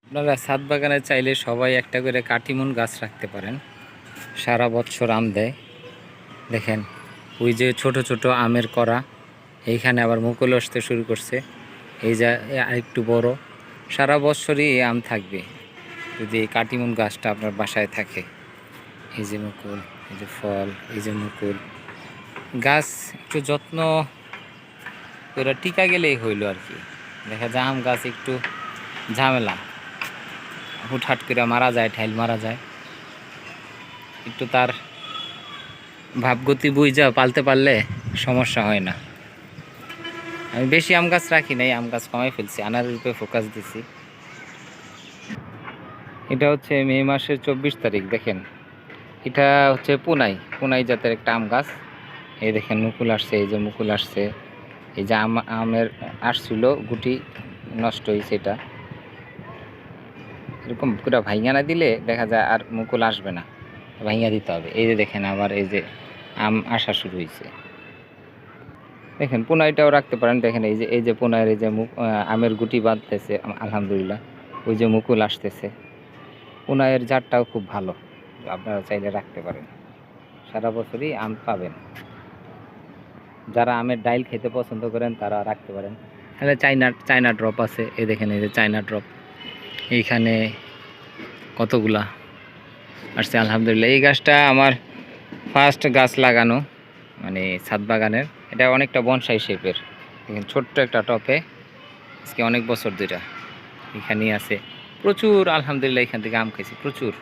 আপনারা ছাদ বাগানে চাইলে সবাই একটা করে কাটিমন গাছ রাখতে পারেন, সারা বছর আম দেয়। দেখেন ওই যে ছোট ছোট আমের করা, এইখানে আবার মুকুল আসতে শুরু করছে। এই যে আরেকটু বড়, সারা বছরই এই আম থাকবে যদি এই কাটিমন গাছটা আপনার বাসায় থাকে। এই যে মুকুল, এই যে ফল, এই যে মুকুল গাছ একটু যত্ন করে টিকা গেলেই হইল আর কি। দেখা যায় আম গাছ একটু ঝামেলা, হুটহাট করে মারা যায়, ঠাইল মারা যায়। একটু তার ভাবগতি বুঝা পালতে পারলে সমস্যা হয় না। আমি বেশি আম গাছ রাখি নাই, আম গাছ কমাই ফেলছি, আনারের উপরে ফোকাস দিছি। এটা হচ্ছে মে মাসের 24 তারিখ। দেখেন এটা হচ্ছে পুনাই জাতের একটা আম গাছ। এই দেখেন মুকুল আসছে, এই যে মুকুল আসছে। এই যে আমের আসছিল গুটি নষ্ট হয়েছে, এটা এরকম পুরো ভাইঙা না দিলে দেখা যায় আর মুকুল আসবে না, ভাইঙা দিতে হবে। এই যে দেখেন আবার এই যে আম আসা শুরু হয়েছে। দেখেন পুনাইটাও রাখতে পারেন। দেখেন এই যে পুনাইয়ের এই যে আমের গুটি বাঁধতেছে, আলহামদুলিল্লাহ। ওই যে মুকুল আসতেছে। পুনাইয়ের জাতটাও খুব ভালো, আপনারা চাইলে রাখতে পারেন, সারা বছরই আম পাবেন। যারা আমের ডাইল খেতে পছন্দ করেন তারা রাখতে পারেন। তাহলে চায়না ড্রপ আছে, এই দেখেন এই যে চায়না ড্রপ এইখানে কতগুলা আসছে, আলহামদুলিল্লাহ। এই গাছটা আমার ফার্স্ট গাছ লাগানো, মানে ছাদ বাগানের। এটা অনেকটা বনসাই শেপের, ছোট্ট একটা টপে আজকে অনেক বছর ধরে এখানেই আছে। প্রচুর আলহামদুলিল্লাহ এখান থেকে আম খাইছি প্রচুর।